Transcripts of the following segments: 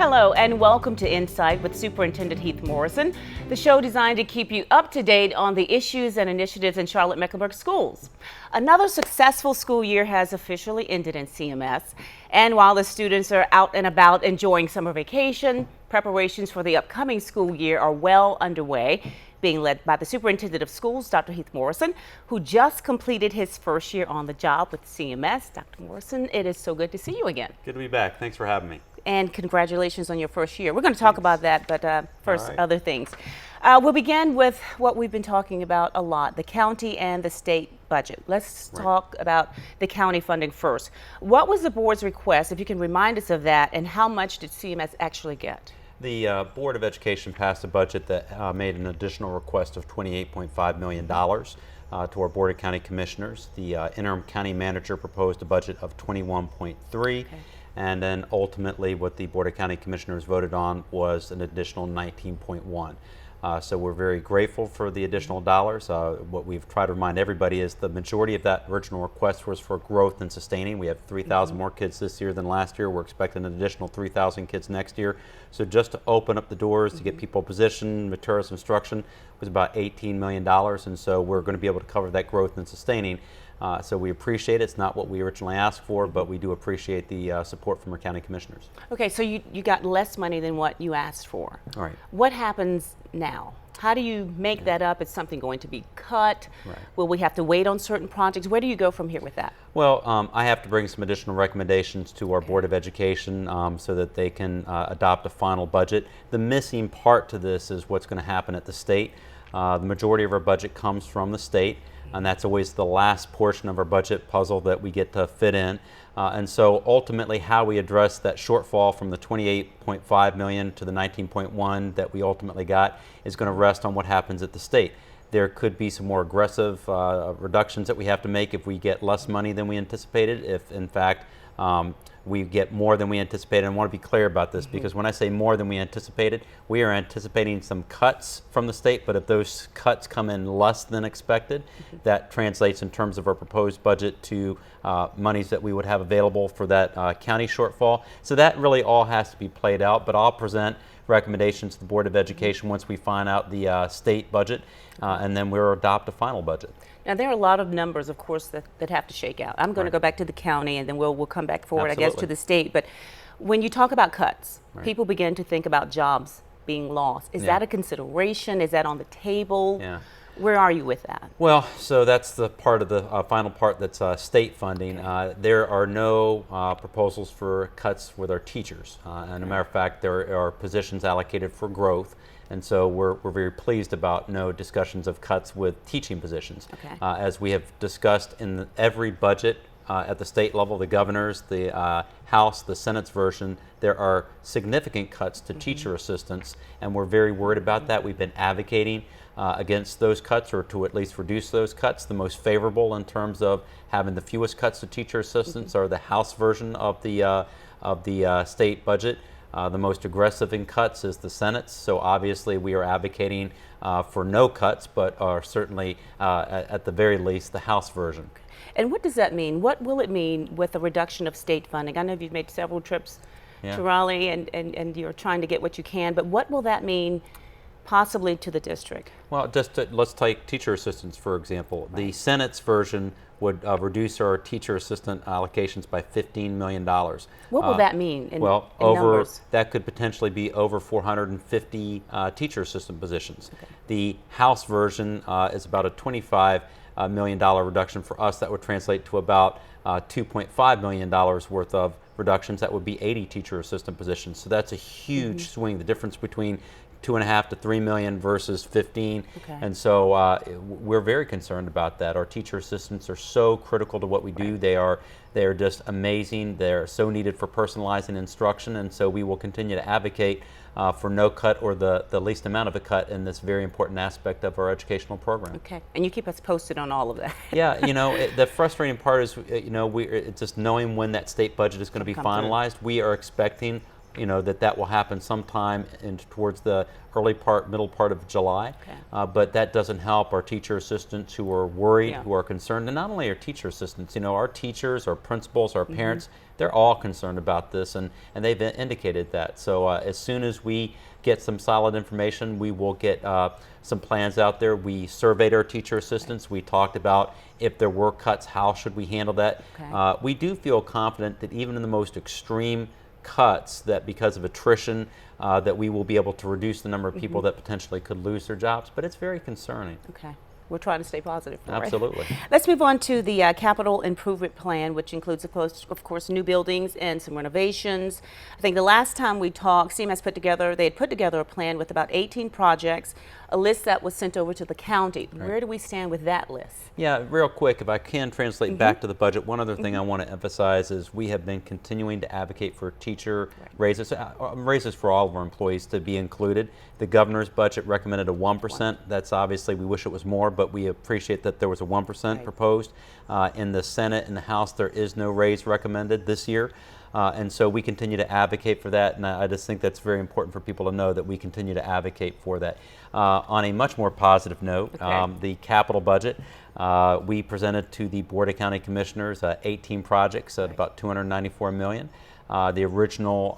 Hello and welcome to Insight with Superintendent Heath Morrison, the show designed to keep you up to date on the issues and initiatives in Charlotte-Mecklenburg schools. Another successful school year has officially ended in CMS, and while the students are out and about enjoying summer vacation, preparations for the upcoming school year are well underway, being led by the Superintendent of Schools, Dr. Heath Morrison, who just completed his first year on the job with CMS. Dr. Morrison, it is so good to see you again. Good to be back. Thanks for having me. And congratulations on your first year. We're going to talk about that, but first, right. Other things. We'll begin with what we've been talking about a lot, the county and the state budget. Let's talk about the county funding first. What was the board's request, if you can remind us of that, and how much did CMS actually get? The Board of Education passed a budget that made an additional request of $28.5 million to our Board of County Commissioners. The interim county manager proposed a budget of 21.3. Okay. And then ultimately what the Board of County Commissioners voted on was an additional 19.1. So we're very grateful for the additional dollars. What we've tried to remind everybody is the majority of that original request was for growth and sustaining. We have 3,000 more kids this year than last year. We're expecting an additional 3,000 kids next year. So just to open up the doors to get people positioned, materials, instruction was about $18 million. And so we're going to be able to cover that growth and sustaining. So we appreciate it. It's not what we originally asked for, but we do appreciate the support from our county commissioners. Okay, so you got less money than what you asked for. All right. What happens now? How do you make that up? Is something going to be cut? Right. Will we have to wait on certain projects? Where do you go from here with that? Well, I have to bring some additional recommendations to our Board of Education so that they can adopt a final budget. The missing part to this is what's going to happen at the state. The majority of our budget comes from the state, and that's always the last portion of our budget puzzle that we get to fit in. And so ultimately how we address that shortfall from the $28.5 million to the $19.1 that we ultimately got is going to rest on what happens at the state. There could be some more aggressive reductions that we have to make if we get less money than we anticipated, if in fact we get more than we anticipated. And I want to be clear about this because when I say more than we anticipated, we are anticipating some cuts from the state, but if those cuts come in less than expected, that translates in terms of our proposed budget to monies that we would have available for that county shortfall. So that really all has to be played out, but I'll present recommendations to the Board of Education once we find out the state budget, and then we'll adopt a final budget. Now, there are a lot of numbers, of course, that have to shake out. I'm going to go back to the county, and then we'll come back forward, Absolutely. I guess, to the state. But when you talk about cuts, people begin to think about jobs being lost. Is that a consideration? Is that on the table? Yeah. Where are you with that? Well, so that's the part of the final part that's state funding. There are no proposals for cuts with our teachers. And as a matter of fact, there are positions allocated for growth. And so we're very pleased about no discussions of cuts with teaching positions. Okay. As we have discussed in every budget at the state level, the governor's, the House, the Senate's version, there are significant cuts to teacher assistants, and we're very worried about that. We've been advocating against those cuts, or to at least reduce those cuts. The most favorable in terms of having the fewest cuts to teacher assistants are the House version of the state budget. The most aggressive in cuts is the Senate's, so obviously we are advocating for no cuts, but are certainly at the very least the House version. And what does that mean? What will it mean with the reduction of state funding? I know you've made several trips to Raleigh and you're trying to get what you can, but what will that mean possibly to the district? Well, let's take teacher assistants, for example. The Senate's version would reduce our teacher assistant allocations by $15 million. What will that mean in numbers? That could potentially be over 450 teacher assistant positions. Okay. The House version is about a $25 million reduction for us. That would translate to about $2.5 million worth of reductions. That would be 80 teacher assistant positions. So that's a huge swing. The difference between 2.5 to 3 million versus 15, and so we're very concerned about that. Our teacher assistants are so critical to what we do. They are just amazing. They're so needed for personalizing instruction, and so we will continue to advocate for no cut or the least amount of a cut in this very important aspect of our educational program. Okay, and you keep us posted on all of that. Yeah, you know, the frustrating part is, you know, it's just knowing when that state budget is going to be finalized. We are expecting that will happen sometime towards the middle part of July. Okay. But that doesn't help our teacher assistants who are worried, Yeah. who are concerned, and not only our teacher assistants, our teachers, our principals, our parents, they're all concerned about this, and they've indicated that. So as soon as we get some solid information, we will get some plans out there. We surveyed our teacher assistants. We talked about if there were cuts, how should we handle that. Okay. We do feel confident that even in the most extreme cuts, that because of attrition, that we will be able to reduce the number of people that potentially could lose their jobs, but it's very concerning. Okay. We're trying to stay positive. Absolutely. Let's move on to the capital improvement plan, which includes, of course, new buildings and some renovations. I think the last time we talked, CMS they had put together a plan with about 18 projects, a list that was sent over to the county. Right. Where do we stand with that list? Yeah, real quick, if I can translate back to the budget, one other thing I want to emphasize is we have been continuing to advocate for teacher raises for all of our employees to be included. The governor's budget recommended a 1%. That's obviously, we wish it was more, but we appreciate that there was a 1% proposed. In the Senate and the House, there is no raise recommended this year. And so we continue to advocate for that, and I just think that's very important for people to know that we continue to advocate for that. On a much more positive note, the capital budget, we presented to the Board of County Commissioners 18 projects at about $294 million. The original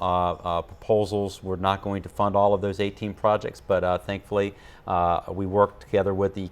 proposals were not going to fund all of those 18 projects, but thankfully we worked together with the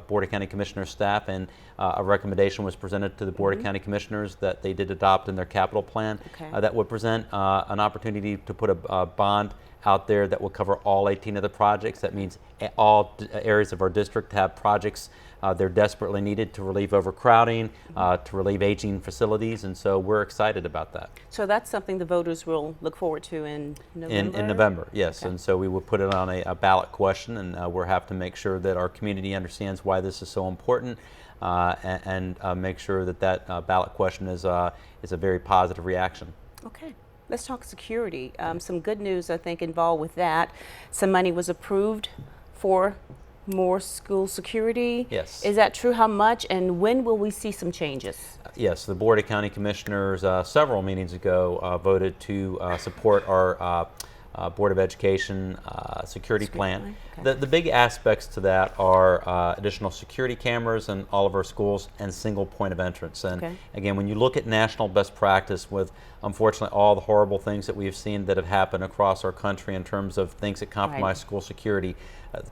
Board of County Commissioners staff, and a recommendation was presented to the Board of County Commissioners that they did adopt in their capital plan that would present an opportunity to put a bond out there that will cover all 18 of the projects. That means all areas of our district have projects they're desperately needed to relieve overcrowding, to relieve aging facilities, and so we're excited about that. So that's something the voters will look forward to in November? In November, yes. Okay. And so we will put it on a ballot question, and we'll have to make sure that our community understands why this is so important, and make sure that ballot question is a very positive reaction. Okay. Let's talk security. Some good news, I think, involved with that. Some money was approved for more school security. Yes. Is that true? How much, and when will we see some changes? Yes, the Board of County Commissioners several meetings ago voted to support our Board of Education security plan. Okay. The big aspects to that are additional security cameras in all of our schools and single point of entrance. And again, when you look at national best practice with, unfortunately, all the horrible things that we have seen that have happened across our country in terms of things that compromise school security,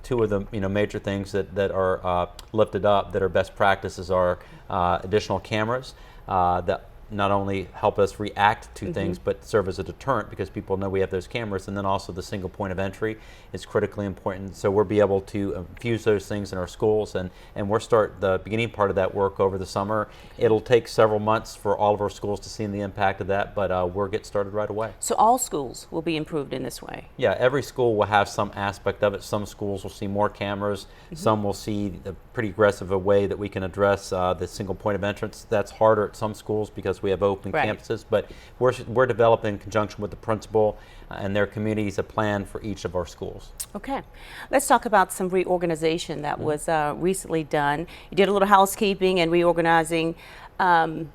two of the major things that are lifted up that are best practices are additional cameras that not only help us react to things, but serve as a deterrent because people know we have those cameras, and then also the single point of entry is critically important. So we'll be able to infuse those things in our schools, and we'll start the beginning part of that work over the summer. It'll take several months for all of our schools to see the impact of that, but we'll get started right away. So all schools will be improved in this way? Yeah, every school will have some aspect of it. Some schools will see more cameras, some will see a pretty aggressive a way that we can address the single point of entrance. That's harder at some schools because we have open campuses, but we're developing in conjunction with the principal and their communities a plan for each of our schools. Okay, let's talk about some reorganization that was recently done. You did a little housekeeping and reorganizing the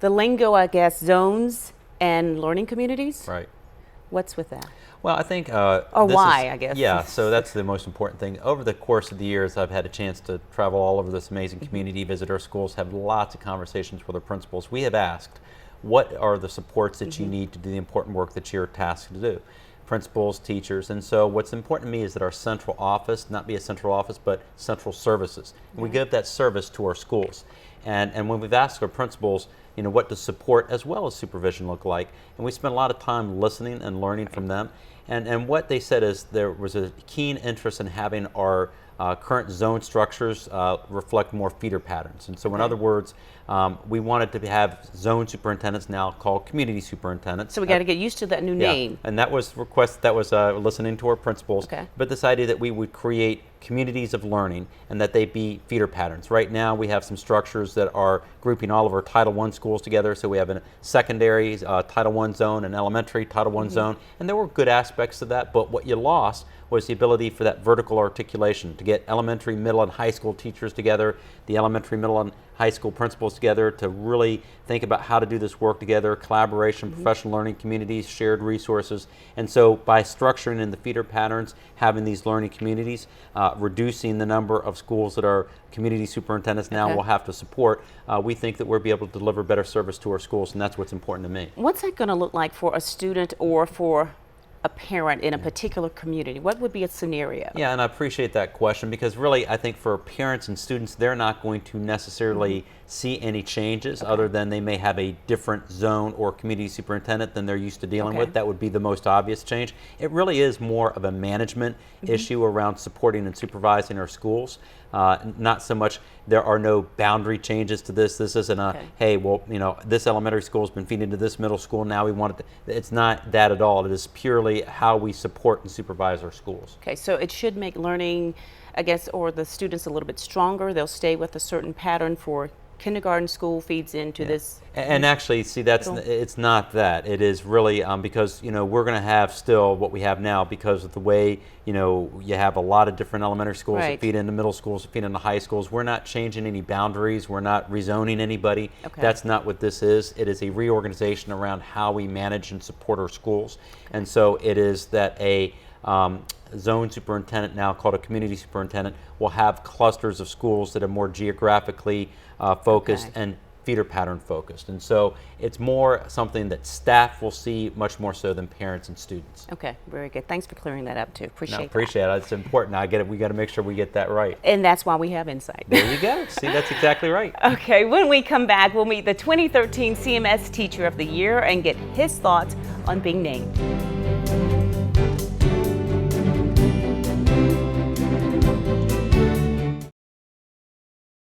lingo, I guess, zones and learning communities. Right. What's with that? Well, I think I guess. Yeah, so that's the most important thing. Over the course of the years, I've had a chance to travel all over this amazing community, visit our schools, have lots of conversations with our principals. We have asked, what are the supports that you need to do the important work that you're tasked to do? Principals, teachers, and so what's important to me is that our central office not be a central office, but central services. And we give that service to our schools. And when we've asked our principals, what does support as well as supervision look like? And we spent a lot of time listening and learning from them. And what they said is there was a keen interest in having our current zone structures reflect more feeder patterns. And so in other words, we wanted to have zone superintendents now called community superintendents. So we got to get used to that new name. And that was listening to our principals. Okay. But this idea that we would create communities of learning and that they be feeder patterns. Right now we have some structures that are grouping all of our Title I schools together. So we have a secondary Title I zone, an elementary Title I zone, and there were good aspects to that, but what you lost was the ability for that vertical articulation to get elementary, middle, and high school teachers together, the elementary, middle, and high school principals together to really think about how to do this work together, collaboration, professional learning communities, shared resources. And so by structuring in the feeder patterns, having these learning communities, reducing the number of schools that our community superintendents now will have to support, we think that we'll be able to deliver better service to our schools, and that's what's important to me. What's that going to look like for a student or for a parent in a particular community? What would be a scenario? Yeah, and I appreciate that question, because really I think for parents and students, they're not going to necessarily see any changes other than they may have a different zone or community superintendent than they're used to dealing with. That would be the most obvious change. It really is more of a management issue around supporting and supervising our schools. Not so much, there are no boundary changes to this. This isn't a, hey, well, you know, this elementary school has been feeding to this middle school, now we want it to, it's not that at all. It is purely how we support and supervise our schools. Okay, so it should make learning, I guess, or the students a little bit stronger. They'll stay with a certain pattern for kindergarten school feeds into this. And actually, see, that's it's not that. It is really because, you know, we're going to have still what we have now because of the way, you know, you have a lot of different elementary schools that feed into middle schools, that feed into high schools. We're not changing any boundaries. We're not rezoning anybody. That's not what this is. It is a reorganization around how we manage and support our schools. And so it is that a zone superintendent, now called a community superintendent, will have clusters of schools that are more geographically focused and feeder pattern focused. And so it's more something that staff will see much more so than parents and students. Okay, very good. Thanks for clearing that up too. Appreciate it. It's important. I get it. We got to make sure we get that right. And that's why we have Insight. There you go. See, that's exactly right. Okay, when we come back, we'll meet the 2013 CMS Teacher of the Year and get his thoughts on being named.